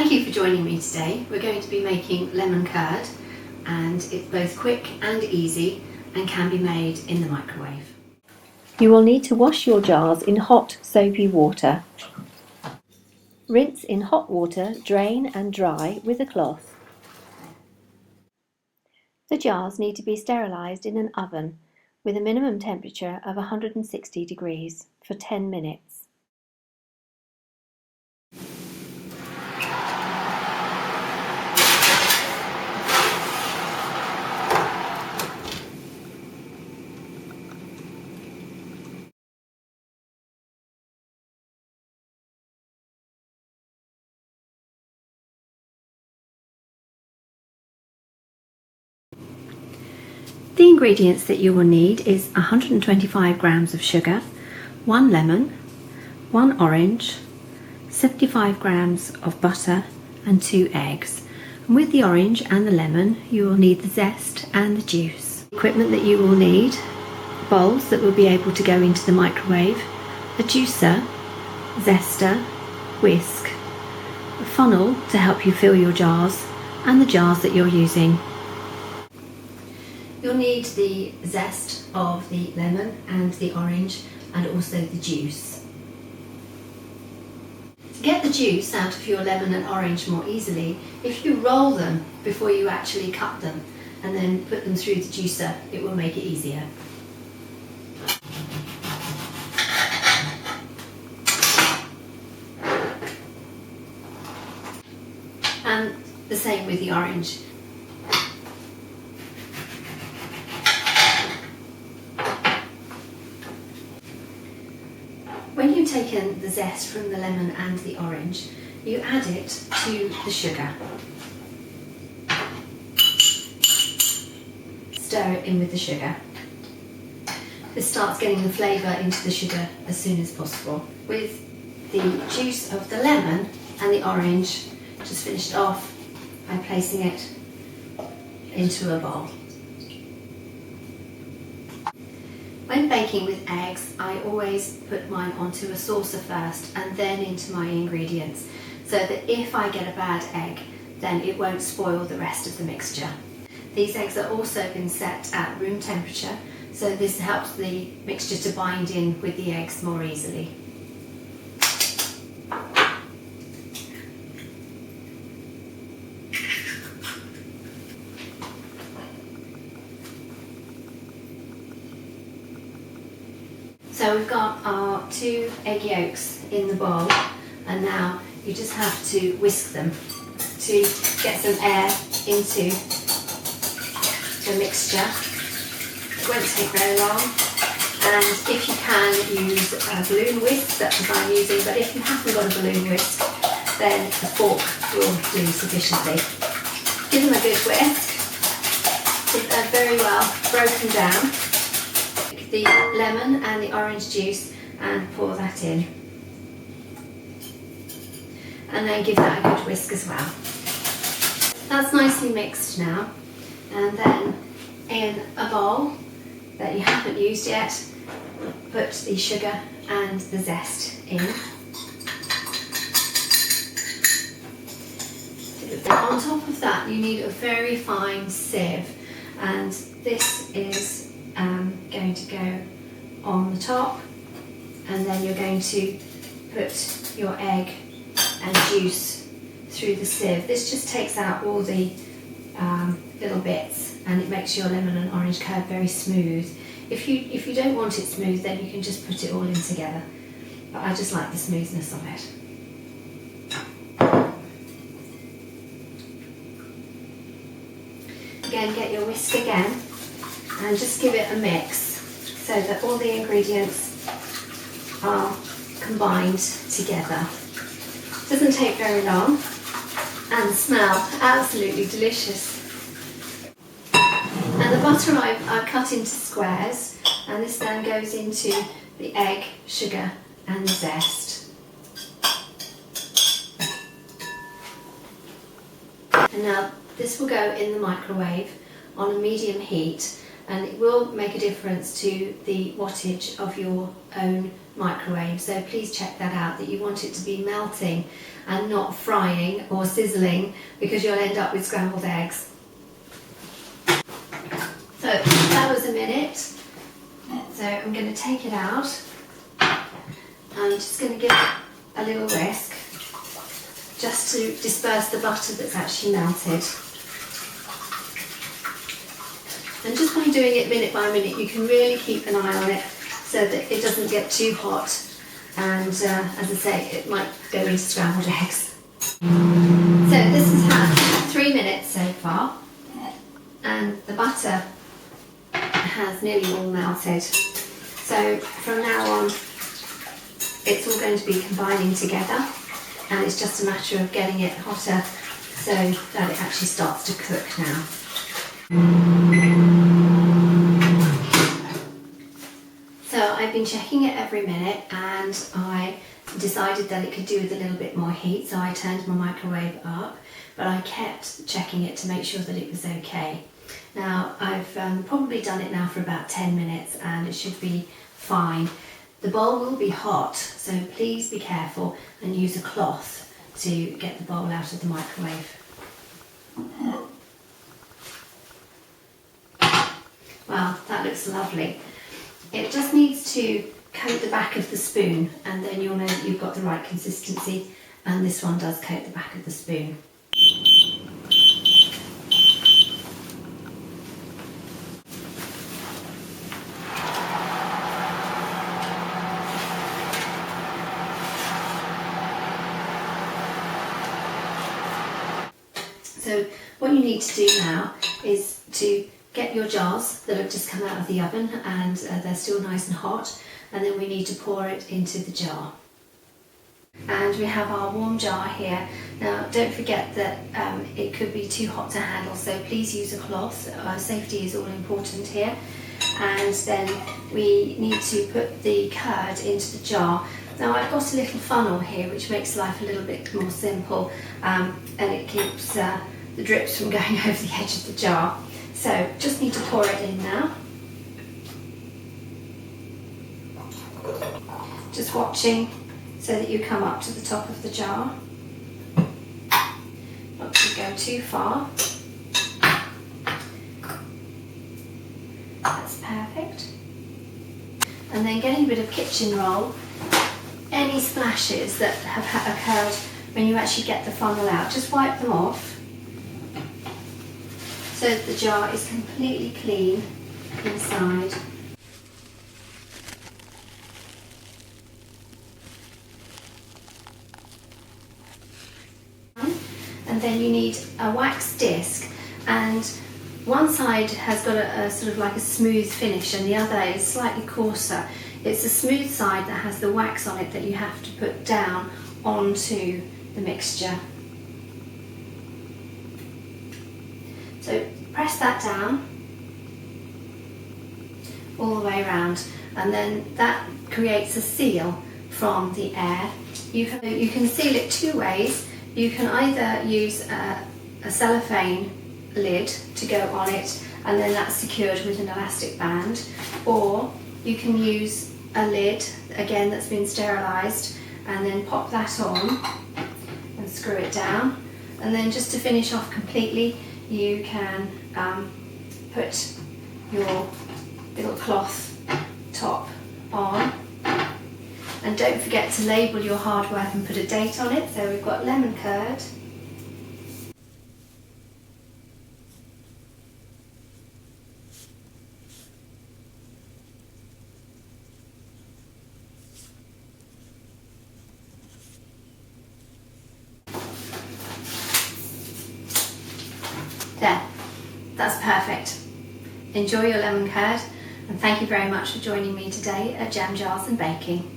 Thank you for joining me today. We're going to be making lemon curd, and it's both quick and easy and can be made in the microwave. You will need to wash your jars in hot soapy water. Rinse in hot water, drain and dry with a cloth. The jars need to be sterilised in an oven with a minimum temperature of 160 degrees for 10 minutes. The ingredients that you will need is 125 grams of sugar, 1 lemon, 1 orange, 75 grams of butter and 2 eggs. And with the orange and the lemon you will need the zest and the juice. Equipment that you will need: bowls that will be able to go into the microwave, a juicer, zester, whisk, a funnel to help you fill your jars, and the jars that you're using. You'll need the zest of the lemon and the orange, and also the juice. To get the juice out of your lemon and orange more easily, if you roll them before you actually cut them and then put them through the juicer, it will make it easier. And the same with the orange. When you've taken the zest from the lemon and the orange, you add it to the sugar. Stir it in with the sugar. This starts getting the flavour into the sugar as soon as possible. With the juice of the lemon and the orange, just finished off by placing it into a bowl. When baking with eggs, I always put mine onto a saucer first and then into my ingredients, so that if I get a bad egg, then it won't spoil the rest of the mixture. These eggs are also been set at room temperature, so this helps the mixture to bind in with the eggs more easily. So we've got our 2 egg yolks in the bowl, and now you just have to whisk them to get some air into the mixture. It won't take very long, and if you can use a balloon whisk, that's what I'm using, but if you haven't got a balloon whisk, then a fork will do sufficiently. Give them a good whisk so they're very well broken down. The lemon and the orange juice and pour that in, and then give that a good whisk as well. That's nicely mixed now, and then in a bowl that you haven't used yet, put the sugar and the zest in. On top of that you need a very fine sieve, and this is going to go on the top, and then you're going to put your egg and juice through the sieve. This just takes out all the little bits, and it makes your lemon and orange curd very smooth. If you don't want it smooth, then you can just put it all in together, but I just like the smoothness of it. Again, get your whisk again and just give it a mix so that all the ingredients are combined together. Doesn't take very long and smells absolutely delicious. And the butter I've cut into squares, and this then goes into the egg, sugar and the zest. And now this will go in the microwave on a medium heat, and it will make a difference to the wattage of your own microwave. So please check that out, that you want it to be melting and not frying or sizzling, because you'll end up with scrambled eggs. So that was a minute. So I'm going to take it out. I'm just going to give it a little whisk just to disperse the butter that's actually melted. And just by doing it minute by minute, you can really keep an eye on it so that it doesn't get too hot, and as I say, it might go into scrambled eggs. So this has had 3 minutes so far, and the butter has nearly all melted. So from now on, it's all going to be combining together, and it's just a matter of getting it hotter so that it actually starts to cook now. So I've been checking it every minute, and I decided that it could do with a little bit more heat, so I turned my microwave up, but I kept checking it to make sure that it was okay. Now I've probably done it now for about 10 minutes, and it should be fine. The bowl will be hot, so please be careful and use a cloth to get the bowl out of the microwave. Well, that looks lovely. It just needs to coat the back of the spoon, and then you'll know that you've got the right consistency, and this one does coat the back of the spoon. So what you need to do now is to get your jars that have just come out of the oven, and they're still nice and hot, and then we need to pour it into the jar. And we have our warm jar here. Now don't forget that it could be too hot to handle, so please use a cloth. Safety is all important here. And then we need to put the curd into the jar. Now I've got a little funnel here which makes life a little bit more simple, and it keeps the drips from going over the edge of the jar. So just need to pour it in now. Just watching so that you come up to the top of the jar. Not to go too far. That's perfect. And then getting a bit of kitchen roll. Any splashes that have occurred when you actually get the funnel out, just wipe them off so that the jar is completely clean inside. And then you need a wax disc, and one side has got a sort of like a smooth finish and the other is slightly coarser. It's the smooth side that has the wax on it that you have to put down onto the mixture. So press that down all the way around, and then that creates a seal from the air. You can seal it two ways. You can either use a cellophane lid to go on it, and then that's secured with an elastic band, or you can use a lid, again that's been sterilised, and then pop that on and screw it down. And then just to finish off completely, you can put your little cloth top on. And don't forget to label your hard work and put a date on it. So we've got lemon curd. There, that's perfect. Enjoy your lemon curd, and thank you very much for joining me today at Jam Jars and Baking.